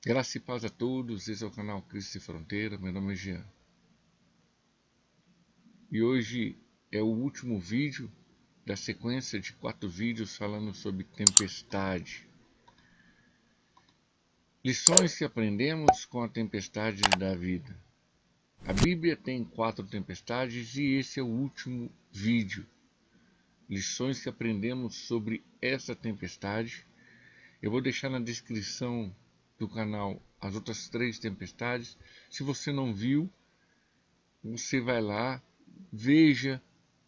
Graça e paz a todos, esse é o canal Cristo Sem Fronteira, meu nome é Jean. E hoje é o último vídeo da sequência de 4 vídeos falando sobre tempestade. Lições que aprendemos com a tempestade da vida. A Bíblia tem 4 tempestades e esse é o último vídeo. Lições que aprendemos sobre essa tempestade. Eu vou deixar na descrição do canal as outras 3 tempestades. Se você não viu, você vai lá, veja,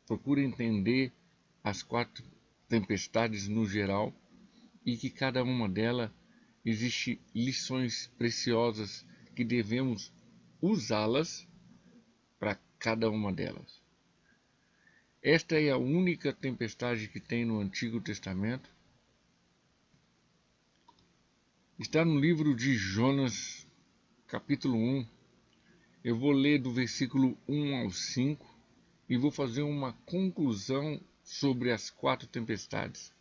procure entender as 4 tempestades no geral e que cada uma delas existe lições preciosas que devemos usá-las para cada uma delas. Esta é a única tempestade que tem no Antigo Testamento. Está no livro de Jonas, capítulo 1. Eu vou ler do versículo 1 ao 5 e vou fazer uma conclusão sobre as 4 tempestades.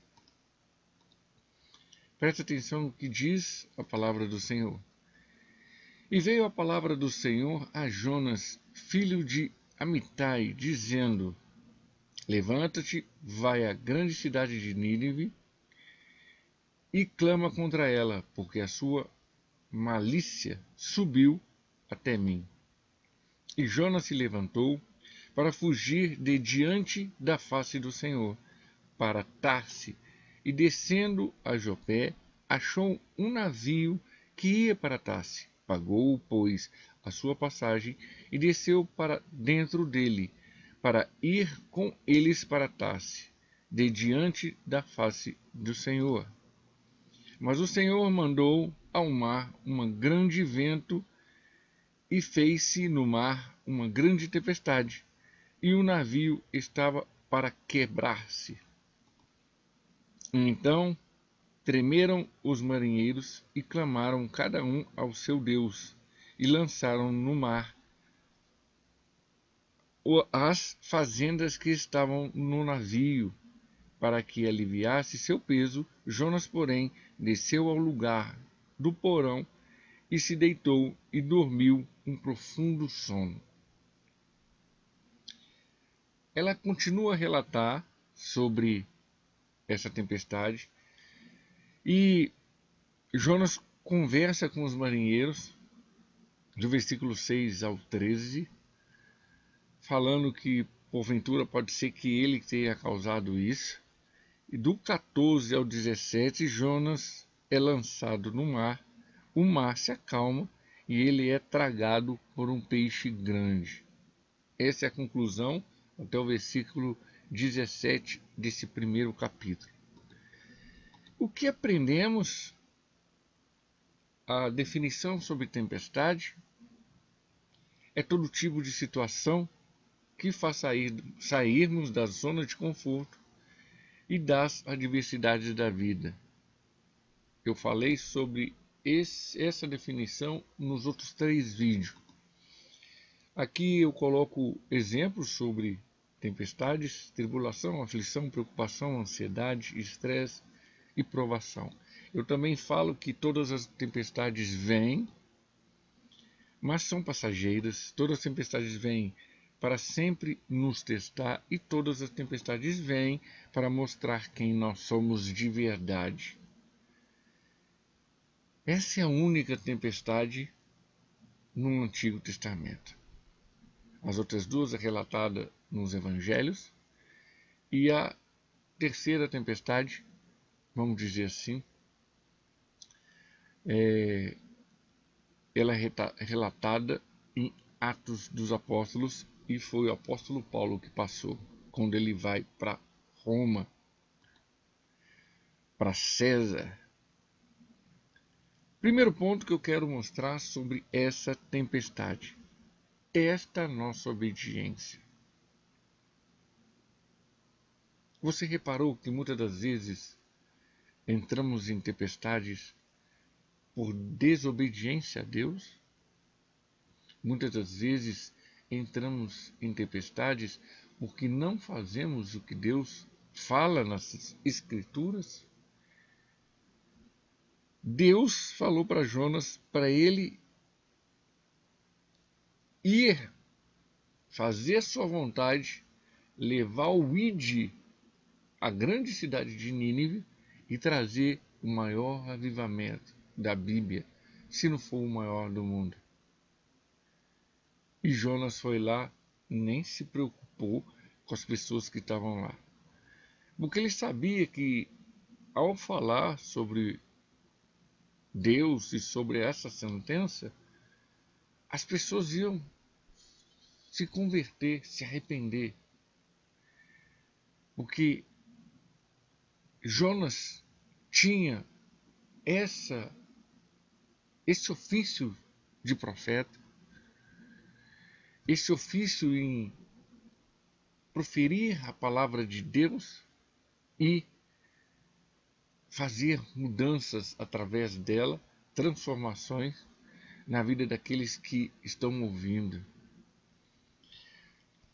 Preste atenção no que diz a palavra do Senhor. E veio a palavra do Senhor a Jonas, filho de Amitai, dizendo: Levanta-te, vai à grande cidade de Nínive e clama contra ela, porque a sua malícia subiu até mim. E Jonas se levantou para fugir de diante da face do Senhor, para Tarse, e descendo a Jopé, achou um navio que ia para Tarse. Pagou, pois, a sua passagem e desceu para dentro dele, para ir com eles para Tarse, de diante da face do Senhor. Mas o Senhor mandou ao mar um grande vento e fez-se no mar uma grande tempestade, e o navio estava para quebrar-se. Então tremeram os marinheiros e clamaram cada um ao seu Deus, e lançaram no mar as fazendas que estavam no navio, para que aliviasse seu peso. Jonas, porém, desceu ao lugar do porão e se deitou e dormiu um profundo sono. Ela continua a relatar sobre essa tempestade e Jonas conversa com os marinheiros, do versículo 6 ao 13, falando que porventura pode ser que ele tenha causado isso. E do 14 ao 17, Jonas é lançado no mar, o mar se acalma e ele é tragado por um peixe grande. Essa é a conclusão até o versículo 17 desse primeiro capítulo. O que aprendemos? A definição sobre tempestade é todo tipo de situação que faz sairmos da zona de conforto e das adversidades da vida. Eu falei sobre essa definição nos outros 3 vídeos. Aqui eu coloco exemplos sobre tempestades, tribulação, aflição, preocupação, ansiedade, estresse e provação. Eu também falo que todas as tempestades vêm, mas são passageiras. Todas as tempestades vêm para sempre nos testar e todas as tempestades vêm para mostrar quem nós somos de verdade. Essa é a única tempestade no Antigo Testamento. As outras 2 é relatada nos Evangelhos e a terceira tempestade, vamos dizer assim, ela é relatada em Atos dos Apóstolos e foi o apóstolo Paulo que passou quando ele vai para Roma, para César. Primeiro ponto que eu quero mostrar sobre essa tempestade. Esta nossa obediência. Você reparou que muitas das vezes entramos em tempestades por desobediência a Deus? Muitas das vezes entramos em tempestades porque não fazemos o que Deus fala nas Escrituras? Deus falou para Jonas para ele ir fazer a sua vontade, levar o ID à grande cidade de Nínive e trazer o maior avivamento da Bíblia, se não for o maior do mundo. E Jonas foi lá, nem se preocupou com as pessoas que estavam lá, porque ele sabia que ao falar sobre Deus e sobre essa sentença, as pessoas iam se converter, se arrepender, porque Jonas tinha esse ofício de profeta, esse ofício em proferir a palavra de Deus e fazer mudanças através dela, transformações na vida daqueles que estão ouvindo.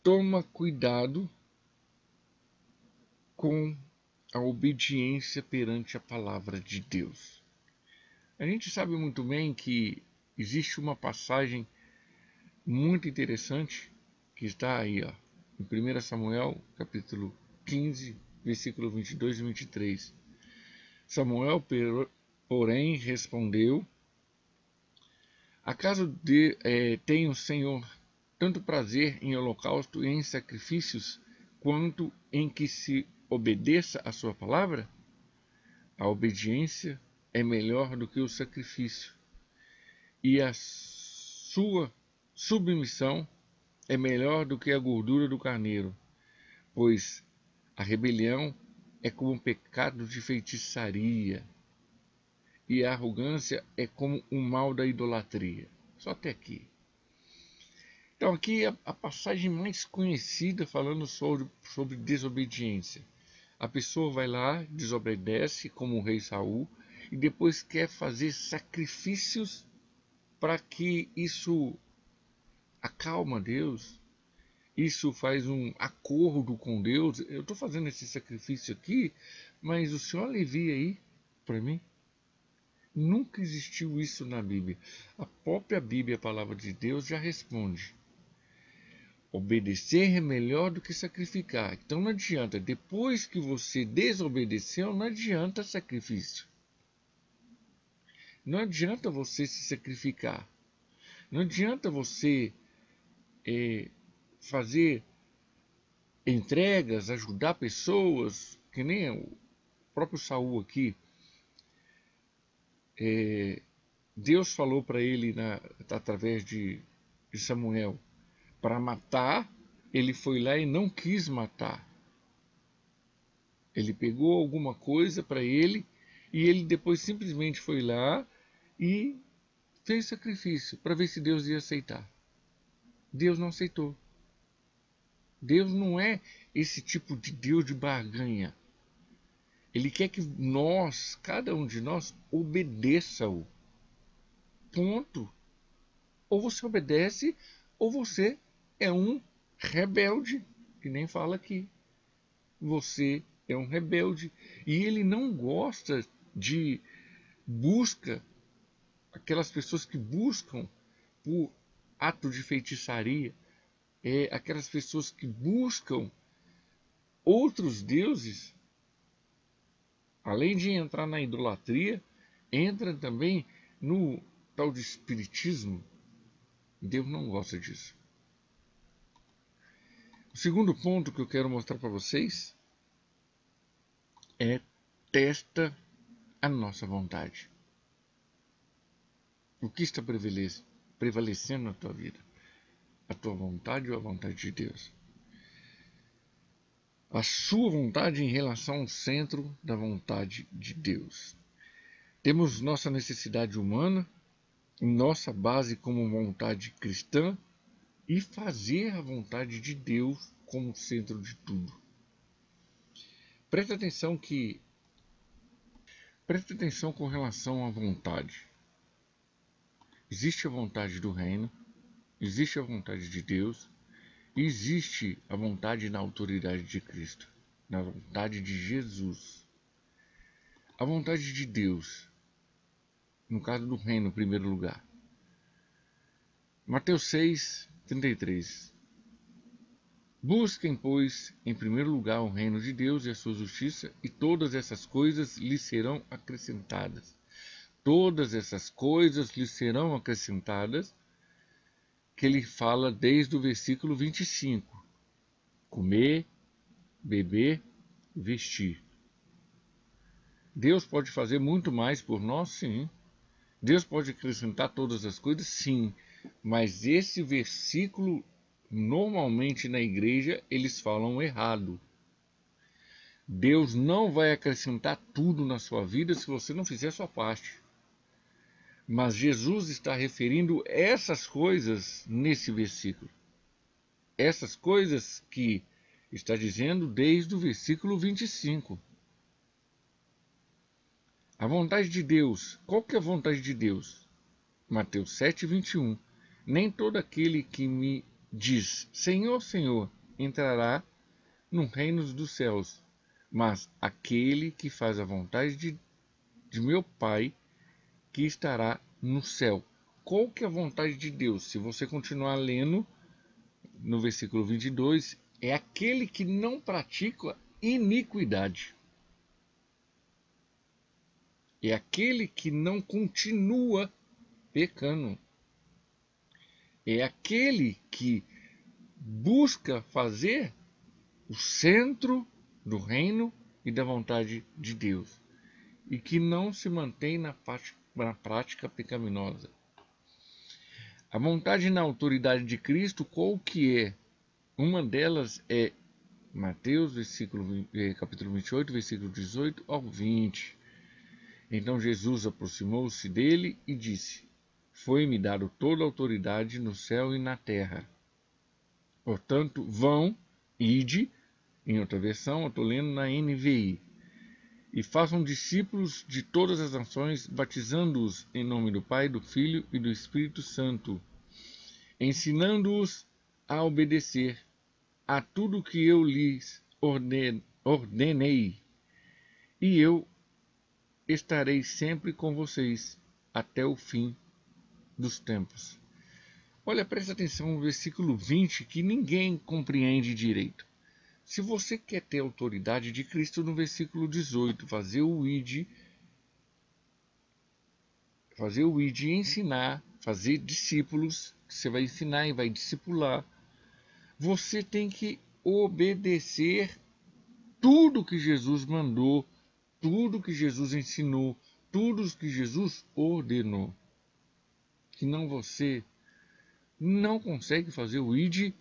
Toma cuidado com a obediência perante a palavra de Deus. A gente sabe muito bem que existe uma passagem muito interessante que está aí, ó, em 1 Samuel, capítulo 15, versículo 22 e 23. Samuel, porém, respondeu: Acaso tem o Senhor tanto prazer em holocausto e em sacrifícios, quanto em que se obedeça a sua palavra? A obediência é melhor do que o sacrifício, e a sua submissão é melhor do que a gordura do carneiro, pois a rebelião é como um pecado de feitiçaria, e a arrogância é como o mal da idolatria. Só até aqui. Então aqui é a passagem mais conhecida falando sobre desobediência. A pessoa vai lá, desobedece como o rei Saul, e depois quer fazer sacrifícios para que isso acalma Deus, isso faz um acordo com Deus. Eu estou fazendo esse sacrifício aqui, mas o Senhor alivia aí para mim. Nunca existiu isso na Bíblia. A própria Bíblia, a palavra de Deus, já responde. Obedecer é melhor do que sacrificar. Então não adianta, depois que você desobedeceu, não adianta sacrifício. Não adianta você se sacrificar. Não adianta você fazer entregas, ajudar pessoas, que nem o próprio Saul aqui. Deus falou para ele através de Samuel para matar, ele foi lá e não quis matar. Ele pegou alguma coisa para ele e ele depois simplesmente foi lá e fez sacrifício para ver se Deus ia aceitar. Deus não aceitou. Deus não é esse tipo de Deus de barganha. Ele quer que nós, cada um de nós, obedeça-o. Ponto. Ou você obedece, ou você é um rebelde, que nem fala aqui. Você é um rebelde. E ele não gosta de busca, aquelas pessoas que buscam por ato de feitiçaria, aquelas pessoas que buscam outros deuses, além de entrar na idolatria, entra também no tal de espiritismo. Deus não gosta disso. O segundo ponto que eu quero mostrar para vocês é: testa a nossa vontade. O que está prevalecendo na tua vida? A tua vontade ou a vontade de Deus? A sua vontade em relação ao centro da vontade de Deus. Temos nossa necessidade humana, nossa base como vontade cristã, e fazer a vontade de Deus como centro de tudo. Preste atenção com relação à vontade. Existe a vontade do reino, existe a vontade de Deus, e existe a vontade na autoridade de Cristo, na vontade de Jesus. A vontade de Deus no caso do reino, em primeiro lugar. Mateus 6, 33. Busquem, pois, em primeiro lugar o reino de Deus e a sua justiça, e todas essas coisas lhes serão acrescentadas. Todas essas coisas lhes serão acrescentadas, que ele fala desde o versículo 25. Comer, beber, vestir. Deus pode fazer muito mais por nós, sim. Deus pode acrescentar todas as coisas, sim. Mas esse versículo, normalmente na igreja, eles falam errado. Deus não vai acrescentar tudo na sua vida se você não fizer a sua parte. Mas Jesus está referindo essas coisas nesse versículo. Essas coisas que está dizendo desde o versículo 25. A vontade de Deus. Qual que é a vontade de Deus? Mateus 7, 21. Nem todo aquele que me diz Senhor, Senhor, entrará no reino dos céus, mas aquele que faz a vontade de meu Pai que estará no céu. Qual que é a vontade de Deus? Se você continuar lendo no versículo 22, é aquele que não pratica iniquidade. É aquele que não continua pecando. É aquele que busca fazer o centro do reino e da vontade de Deus, e que não se mantém na prática pecaminosa. A vontade na autoridade de Cristo, qual que é? Uma delas é Mateus, capítulo 28, versículo 18 ao 20. Então Jesus aproximou-se dele e disse: Foi-me dado toda a autoridade no céu e na terra. Portanto, vão, ide, em outra versão, eu estou lendo na NVI, e façam discípulos de todas as nações, batizando-os em nome do Pai, do Filho e do Espírito Santo, ensinando-os a obedecer a tudo que eu lhes ordenei, e eu estarei sempre com vocês até o fim dos tempos. Olha, presta atenção no versículo 20, que ninguém compreende direito. Se você quer ter a autoridade de Cristo, no versículo 18, fazer o id e ensinar, fazer discípulos, que você vai ensinar e vai discipular, você tem que obedecer tudo que Jesus mandou, tudo que Jesus ensinou, tudo que Jesus ordenou. Senão você não consegue fazer o id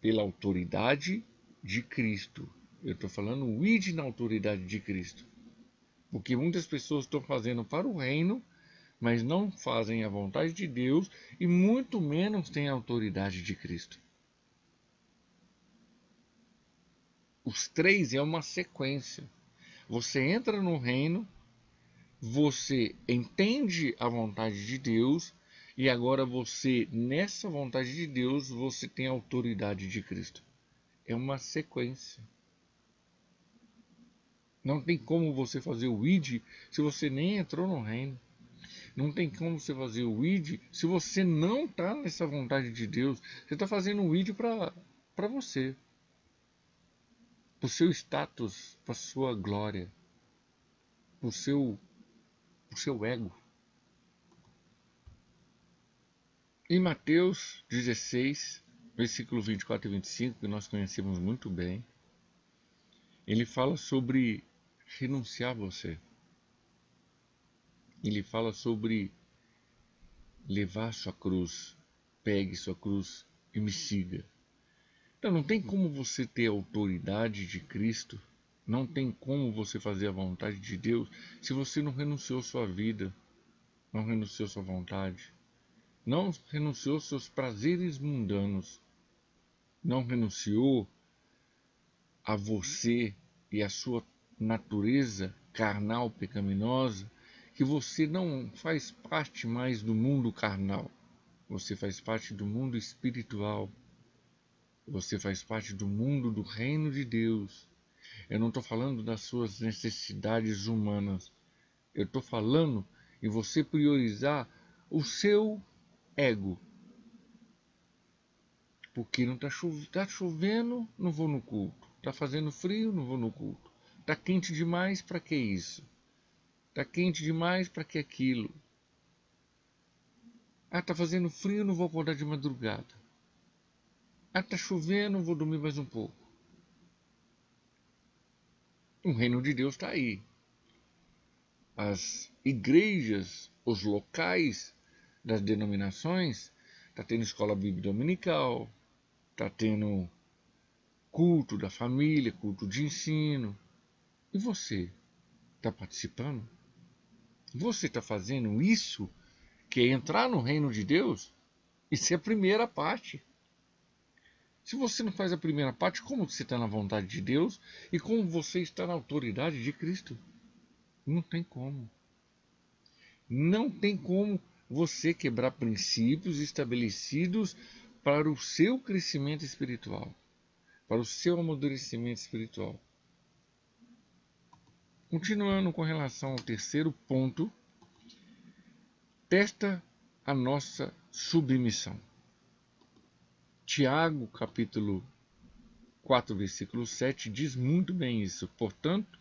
pela autoridade de Cristo. Eu estou falando o id na autoridade de Cristo. Porque muitas pessoas estão fazendo para o reino, mas não fazem a vontade de Deus e muito menos têm a autoridade de Cristo. Os três é uma sequência. Você entra no reino, você entende a vontade de Deus e agora você, nessa vontade de Deus, você tem a autoridade de Cristo. É uma sequência. Não tem como você fazer o id se você nem entrou no reino. Não tem como você fazer o id se você não está nessa vontade de Deus. Você está fazendo o id para você, para o seu status, para a sua glória, para o seu ego. Em Mateus 16, versículo 24 e 25, que nós conhecemos muito bem, ele fala sobre renunciar a você. Ele fala sobre levar sua cruz, pegue sua cruz e me siga. Então não tem como você ter a autoridade de Cristo, não tem como você fazer a vontade de Deus se você não renunciou sua vida, não renunciou sua vontade, não renunciou seus prazeres mundanos, não renunciou a você e a sua natureza carnal pecaminosa, que você não faz parte mais do mundo carnal, você faz parte do mundo espiritual, você faz parte do mundo do reino de Deus. Eu não estou falando das suas necessidades humanas, eu estou falando em você priorizar o seu ego. Porque não tá chovendo, não vou no culto. Tá fazendo frio, não vou no culto. Tá quente demais, para que isso? Tá quente demais, para que aquilo? Ah, tá fazendo frio, não vou acordar de madrugada. Ah, tá chovendo, vou dormir mais um pouco. O reino de Deus está aí. As igrejas, os locais das denominações, tá tendo escola bíblica dominical, tá tendo culto da família, culto de ensino. E você está participando? Você está fazendo isso, que é entrar no reino de Deus? Isso é a primeira parte. Se você não faz a primeira parte, como você está na vontade de Deus e como você está na autoridade de Cristo? Não tem como. Não tem como você quebrar princípios estabelecidos para o seu crescimento espiritual, para o seu amadurecimento espiritual. Continuando com relação ao terceiro ponto, testa a nossa submissão. Tiago, capítulo 4, versículo 7, diz muito bem isso. Portanto,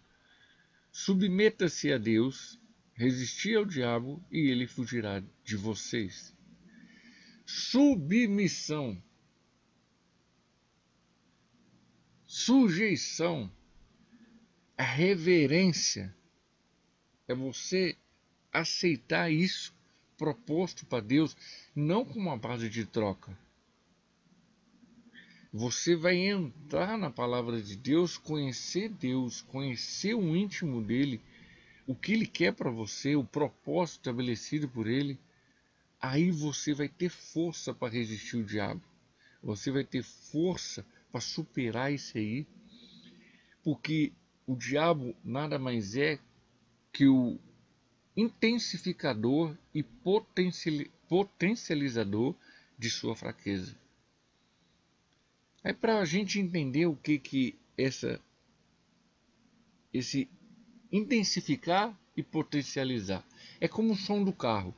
submeta-se a Deus, resisti ao diabo e ele fugirá de vocês. Submissão, sujeição, a reverência é você aceitar isso proposto para Deus, não como uma base de troca. Você vai entrar na palavra de Deus, conhecer o íntimo dele, o que ele quer para você, o propósito estabelecido por ele. Aí você vai ter força para resistir o diabo. Você vai ter força para superar isso aí. Porque o diabo nada mais é que o intensificador e potencializador de sua fraqueza. Aí para a gente entender o que esse intensificar e potencializar é como o som do carro.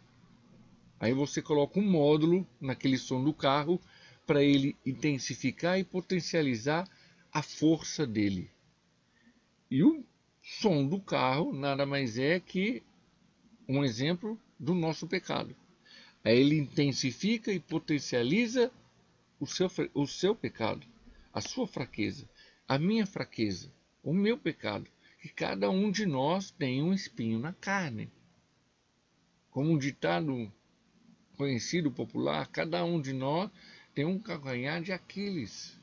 Aí você coloca um módulo naquele som do carro para ele intensificar e potencializar a força dele. E o som do carro nada mais é que um exemplo do nosso pecado. Aí ele intensifica e potencializa o seu pecado, a sua fraqueza, a minha fraqueza, o meu pecado. Que cada um de nós tem um espinho na carne. Como um ditado conhecido, popular, cada um de nós tem um calcanhar de Aquiles.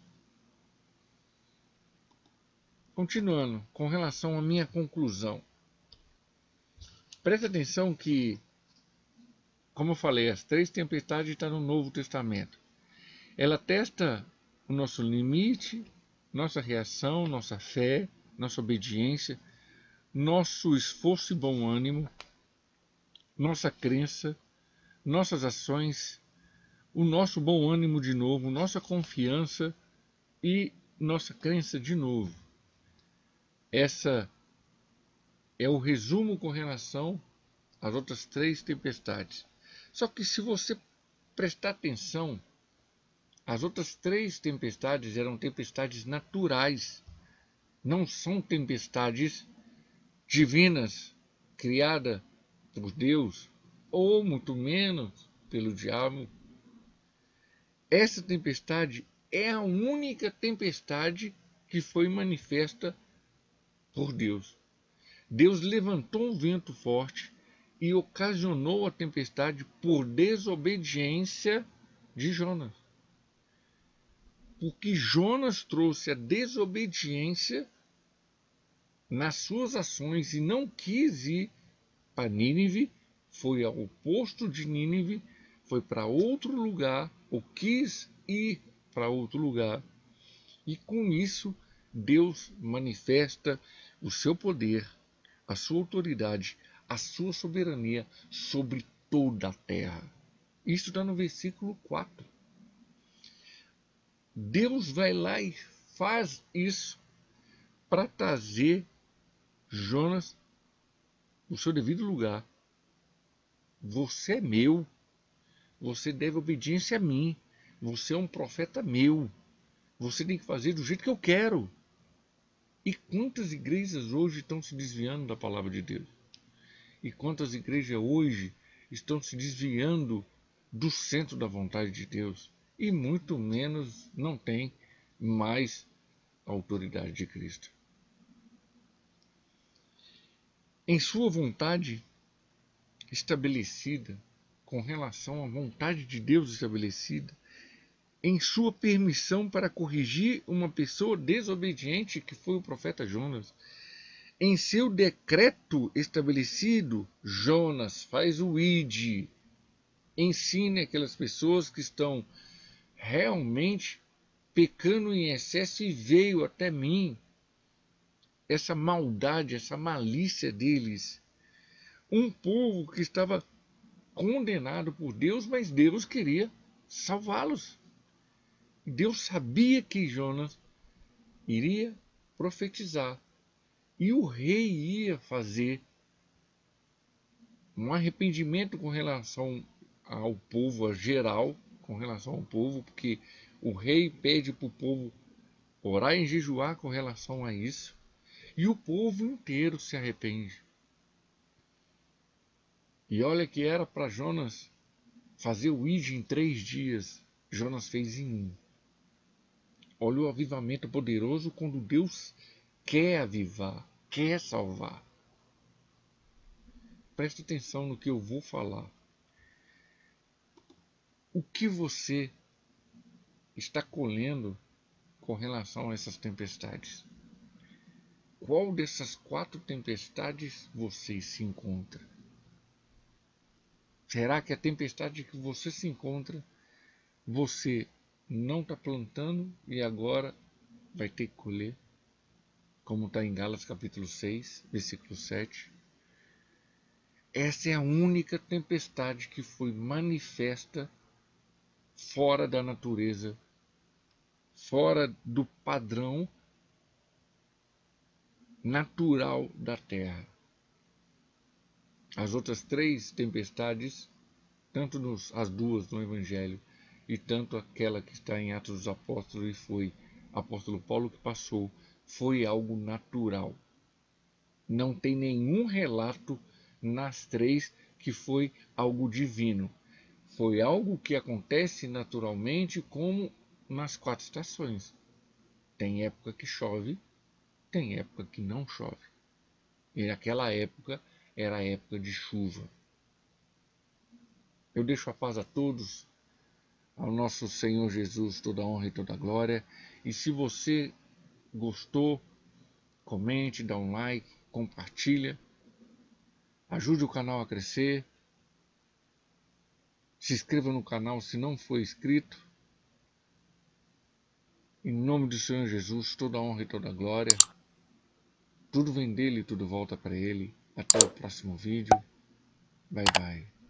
Continuando, com relação à minha conclusão. Presta atenção que, como eu falei, as 3 tempestades estão no Novo Testamento. Ela testa o nosso limite, nossa reação, nossa fé, nossa obediência, nosso esforço e bom ânimo, nossa crença, nossas ações, o nosso bom ânimo de novo, nossa confiança e nossa crença de novo. Essa é o resumo com relação às outras 3 tempestades. Só que se você prestar atenção, as outras 3 tempestades eram tempestades naturais, não são tempestades divinas, criadas por Deus, ou muito menos pelo diabo. Essa tempestade é a única tempestade que foi manifesta por Deus. Deus levantou um vento forte e ocasionou a tempestade por desobediência de Jonas. Porque Jonas trouxe a desobediência nas suas ações e não quis ir para Nínive, foi ao oposto de Nínive, foi para outro lugar, ou quis ir para outro lugar. E com isso, Deus manifesta o seu poder, a sua autoridade, a sua soberania sobre toda a terra. Isso está no versículo 4. Deus vai lá e faz isso para trazer Jonas no seu devido lugar. você é meu, você deve obediência a mim, você é um profeta meu, você tem que fazer do jeito que eu quero. E quantas igrejas hoje estão se desviando da palavra de Deus? E quantas igrejas hoje estão se desviando do centro da vontade de Deus? E muito menos não tem mais a autoridade de Cristo. Em sua vontade estabelecida, com relação à vontade de Deus estabelecida, em sua permissão para corrigir uma pessoa desobediente, que foi o profeta Jonas, em seu decreto estabelecido, Jonas faz o ide, ensine aquelas pessoas que estão realmente pecando em excesso e veio até mim essa maldade, essa malícia deles. Um povo que estava condenado por Deus, mas Deus queria salvá-los. Deus sabia que Jonas iria profetizar e o rei ia fazer um arrependimento com relação ao povo geral, com relação ao povo, porque o rei pede para o povo orar e jejuar com relação a isso, e o povo inteiro se arrepende. E olha que era para Jonas fazer o ide em 3 dias, Jonas fez em 1. Olha o avivamento poderoso quando Deus quer avivar, quer salvar. Preste atenção no que eu vou falar. O que você está colhendo com relação a essas tempestades? Qual dessas 4 tempestades você se encontra? Será que a tempestade que você se encontra, você não está plantando e agora vai ter que colher? Como está em Gálatas capítulo 6, versículo 7. Essa é a única tempestade que foi manifesta fora da natureza, fora do padrão natural da terra. As outras 3 tempestades, tanto as 2 no Evangelho e tanto aquela que está em Atos dos Apóstolos e foi apóstolo Paulo que passou, foi algo natural. Não tem nenhum relato nas 3 que foi algo divino. Foi algo que acontece naturalmente, como nas 4 estações. Tem época que chove, tem época que não chove. E naquela época era a época de chuva. Eu deixo a paz a todos, ao nosso Senhor Jesus, toda a honra e toda a glória. E se você gostou, comente, dá um like, compartilha, ajude o canal a crescer. Se inscreva no canal se não for inscrito. Em nome do Senhor Jesus, toda a honra e toda a glória. Tudo vem dele e tudo volta para ele. Até o próximo vídeo. Bye, bye.